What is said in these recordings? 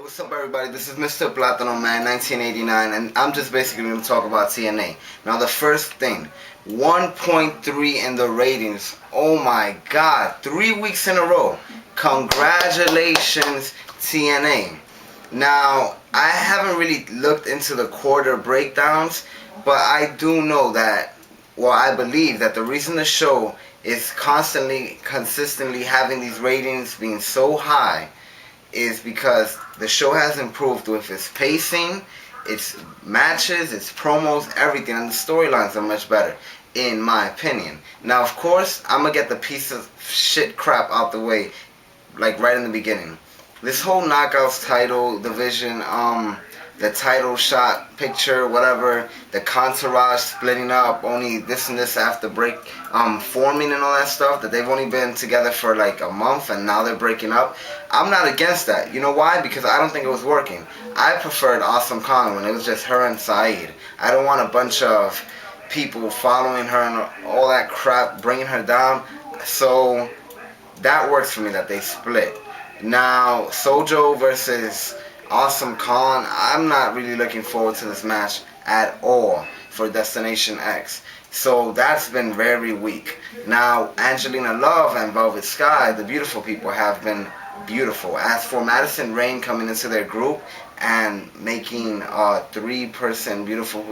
What's up, everybody? This is Mr. Platano Man 1989, and I'm just basically going to talk about TNA. Now, the first thing, 1.3 in the ratings. Oh my god, 3 weeks in a row. Congratulations, TNA. Now, I haven't really looked into the quarter breakdowns, but I do know that, well, I believe that the reason the show is consistently having these ratings being so high is because the show has improved with its pacing, its matches, its promos, everything, and the storylines are much better, in my opinion. Now, of course, I'm gonna get the piece of shit crap out the way, like right in the beginning. This whole Knockouts title division, the title shot picture, whatever, the entourage splitting up, only this and this after break, forming and all that stuff, that they've only been together for like a month and now they're breaking up. I'm not against that. You know why? Because I don't think it was working. I preferred Awesome Kong when it was just her and Saeed. I don't want a bunch of people following her and all that crap, bringing her down. So that works for me that they split. Now, Sojo versus Awesome Khan, I'm not really looking forward to this match at all for Destination X. So that's been very weak. Now, Angelina Love and Velvet Sky, the beautiful people, have been beautiful. As for Madison Rayne coming into their group and making a three-person beautiful,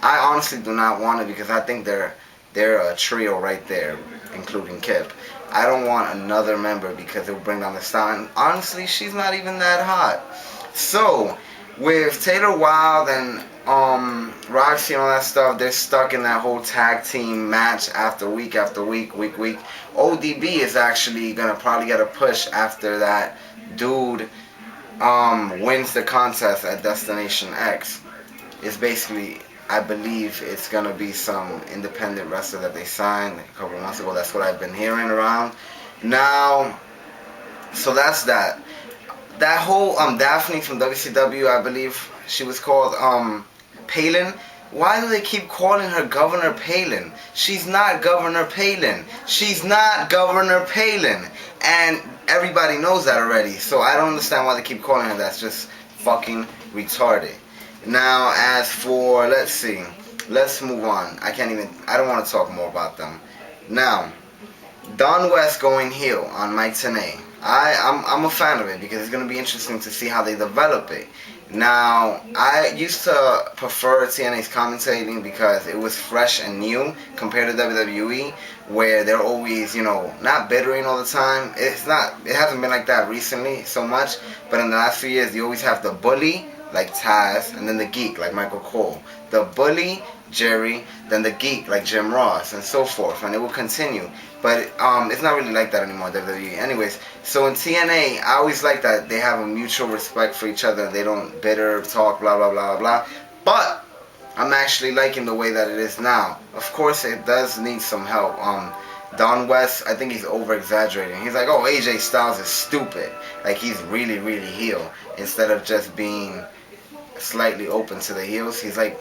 I honestly do not want it because I think they're a trio right there, including Kip. I don't want another member because it will bring down the style. And honestly, she's not even that hot. So, with Taylor Wilde and Roxy and all that stuff, they're stuck in that whole tag team match after week, week. ODB is actually going to probably get a push after that dude wins the contest at Destination X. It's basically, I believe it's going to be some independent wrestler that they signed a couple of months ago. That's what I've been hearing around. Now, so that's that. That whole Daphne from WCW, I believe she was called Palin. Why do they keep calling her Governor Palin? She's not Governor Palin. She's not Governor Palin. And everybody knows that already. So I don't understand why they keep calling her that. It's just fucking retarded. Now, as for, let's see. Let's move on. I don't want to talk more about them. Now, Don West going heel on Mike Tenay. I'm a fan of it because it's going to be interesting to see how they develop it. Now, I used to prefer TNA's commentating because it was fresh and new compared to WWE, where they're always, not bittering all the time. It hasn't been like that recently so much, but in the last few years, you always have the bully, like Taz, and then the geek, like Michael Cole. The bully, Jerry, then the geek, like Jim Ross, and so forth, and it will continue. But it's not really like that anymore, WWE. Anyways, so in TNA, I always like that they have a mutual respect for each other. They don't bitter talk, blah, blah, blah, blah. But I'm actually liking the way that it is now. Of course, it does need some help. Don West, I think he's over-exaggerating. He's like, oh, AJ Styles is stupid. Like, he's really, really heel. Instead of just being slightly open to the heels, he's like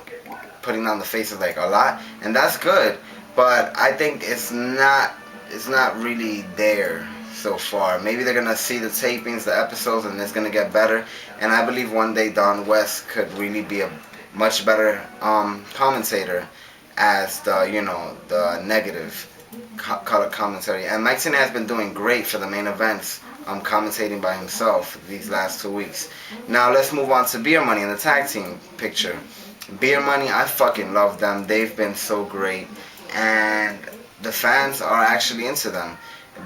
putting on the faces like a lot. And that's good. But I think it's not really there so far. Maybe they're gonna see the tapings, the episodes, and it's gonna get better. And I believe one day Don West could really be a much better commentator as the negative color commentary. And Mike Tenay has been doing great for the main events, commentating by himself these last 2 weeks. Now let's move on to Beer Money in the tag team picture. Beer Money, I fucking love them. They've been so great, and the fans are actually into them.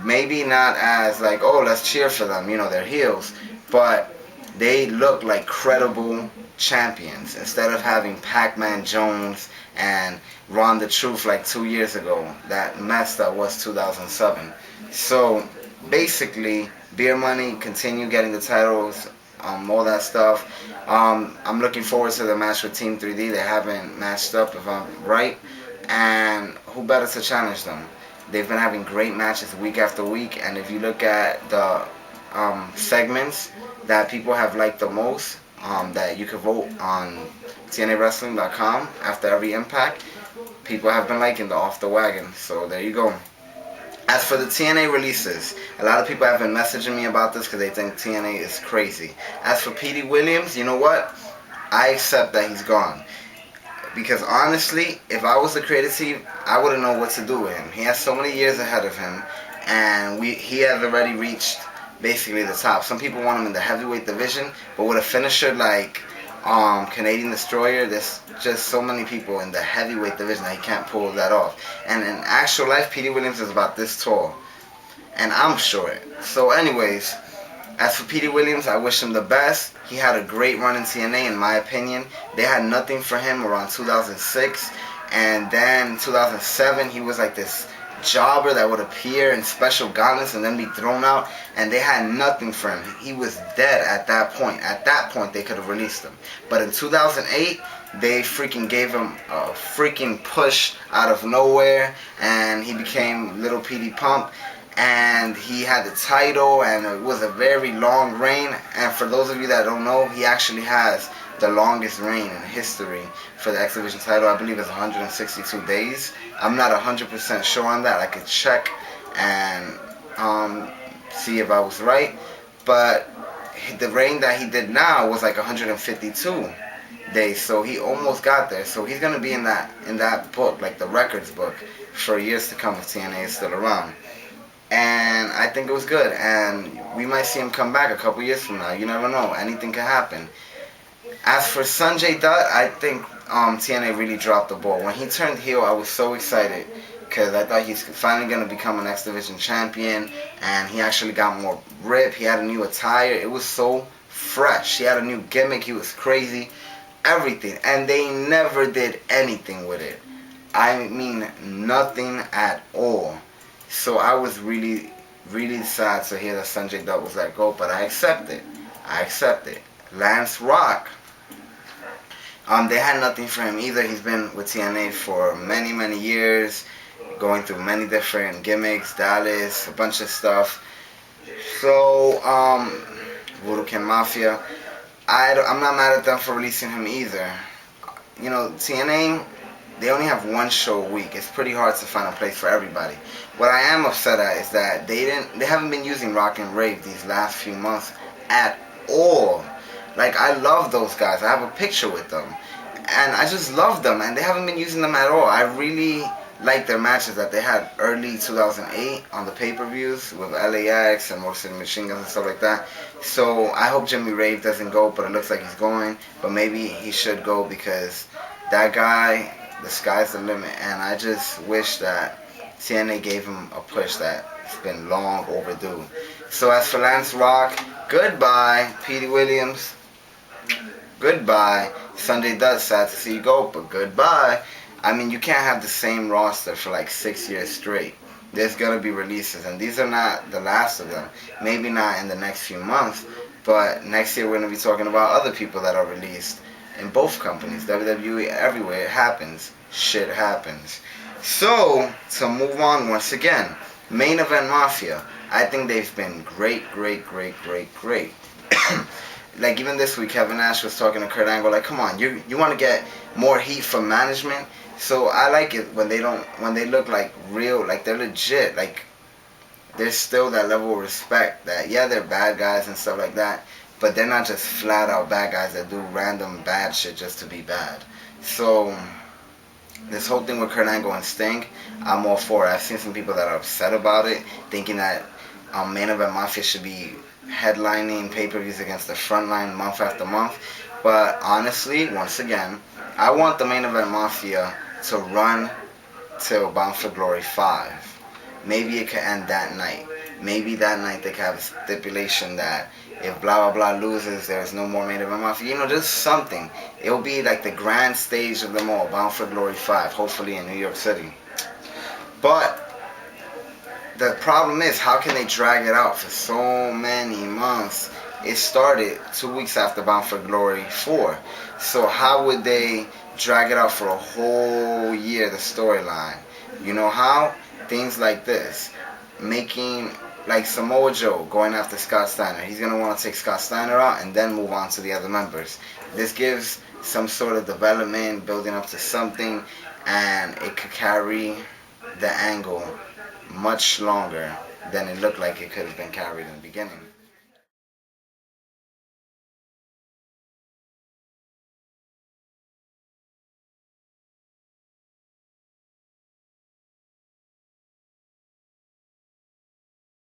Maybe not as like, oh, let's cheer for them, they're heels, but they look like credible champions instead of having Pac-Man Jones and Ron the Truth like 2 years ago. That mess that was 2007. So basically, Beer Money continue getting the titles, all that stuff. I'm looking forward to the match with Team 3D. They haven't matched up, if I'm right. And who better to challenge them? They've been having great matches week after week, and if you look at the segments that people have liked the most, that you can vote on TNAWrestling.com after every Impact, people have been liking the Off the Wagon. So there you go. As for the TNA releases, a lot of people have been messaging me about this because they think TNA is crazy. As for Petey Williams, you know what? I accept that he's gone. Because honestly, if I was the creative team, I wouldn't know what to do with him. He has so many years ahead of him, and he has already reached basically the top. Some people want him in the heavyweight division, but with a finisher like Canadian Destroyer, there's just so many people in the heavyweight division that he can't pull that off. And in actual life, Petey Williams is about this tall, and I'm short. So anyways, as for Petey Williams, I wish him the best. He had a great run in TNA, in my opinion. They had nothing for him around 2006. And then 2007, he was like this jobber that would appear in special gauntlets and then be thrown out. And they had nothing for him. He was dead at that point. At that point, they could have released him. But in 2008, they freaking gave him a freaking push out of nowhere. And he became Little Petey Pump. And he had the title, and it was a very long reign. And for those of you that don't know, he actually has the longest reign in history for the X Division title. I believe it's 162 days. I'm not 100% sure on that. I could check and see if I was right. But the reign that he did now was like 152 days, so he almost got there. So he's gonna be in that book, like the records book, for years to come if TNA is still around. And I think it was good, and we might see him come back a couple years from now. You never know. Anything can happen. As for Sanjay Dutt, I think TNA really dropped the ball. When he turned heel, I was so excited because I thought he's finally going to become an X Division champion, and he actually got more rip. He had a new attire. It was so fresh. He had a new gimmick. He was crazy. Everything. And they never did anything with it. I mean, nothing at all. So I was really, really sad to hear that Sanjay Dutt was let go, but I accept it. I accept it. Lance Rock, they had nothing for him either. He's been with TNA for many, many years, going through many different gimmicks, Dallas, a bunch of stuff. So, Voodoo Ken Mafia, I'm not mad at them for releasing him either. You know, TNA, they only have one show a week. It's pretty hard to find a place for everybody. What I am upset at is that they haven't been using Rock and Rave these last few months at all. Like, I love those guys. I have a picture with them. And I just love them, and they haven't been using them at all. I really like their matches that they had early 2008 on the pay-per-views with LAX and Motor City Machine Guns and stuff like that. So I hope Jimmy Rave doesn't go, but it looks like he's going. But maybe he should go because that guy, the sky's the limit. And I just wish that TNA gave him a push that's been long overdue. So as for Lance Rock, goodbye. Petey Williams, goodbye. Sanjay Dutt, sad to see you go, but goodbye. I mean, you can't have the same roster for like 6 years straight. There's gonna be releases, and these are not the last of them. Maybe not in the next few months, but next year we're gonna be talking about other people that are released in both companies. WWE, everywhere it happens. Shit happens. So, to move on once again, Main Event Mafia. I think they've been great. Like, even this week, Kevin Nash was talking to Kurt Angle, like, come on, you want to get more heat from management? So I like it when they look like real, like they're legit, like there's still that level of respect that, yeah, they're bad guys and stuff like that, but they're not just flat out bad guys that do random bad shit just to be bad. So this whole thing with Kurt Angle and Sting, I'm all for it. I've seen some people that are upset about it, thinking that Main Event Mafia should be headlining pay-per-views against the Frontline month after month. But honestly, once again, I want the Main Event Mafia to run till Bound for Glory 5. Maybe it could end that night. Maybe that night they could have a stipulation that if blah blah blah loses, there's no more Main Event Mafia. You know, just something. It'll be like the grand stage of them all, Bound for Glory 5, hopefully in New York City. But the problem is, how can they drag it out for so many months? It started 2 weeks after Bound for Glory 4. So how would they drag it out for a whole year, the storyline? You know how? Things like this. Making, like Samoa Joe going after Scott Steiner. He's going to want to take Scott Steiner out and then move on to the other members. This gives some sort of development, building up to something, and it could carry the angle much longer than it looked like it could have been carried in the beginning.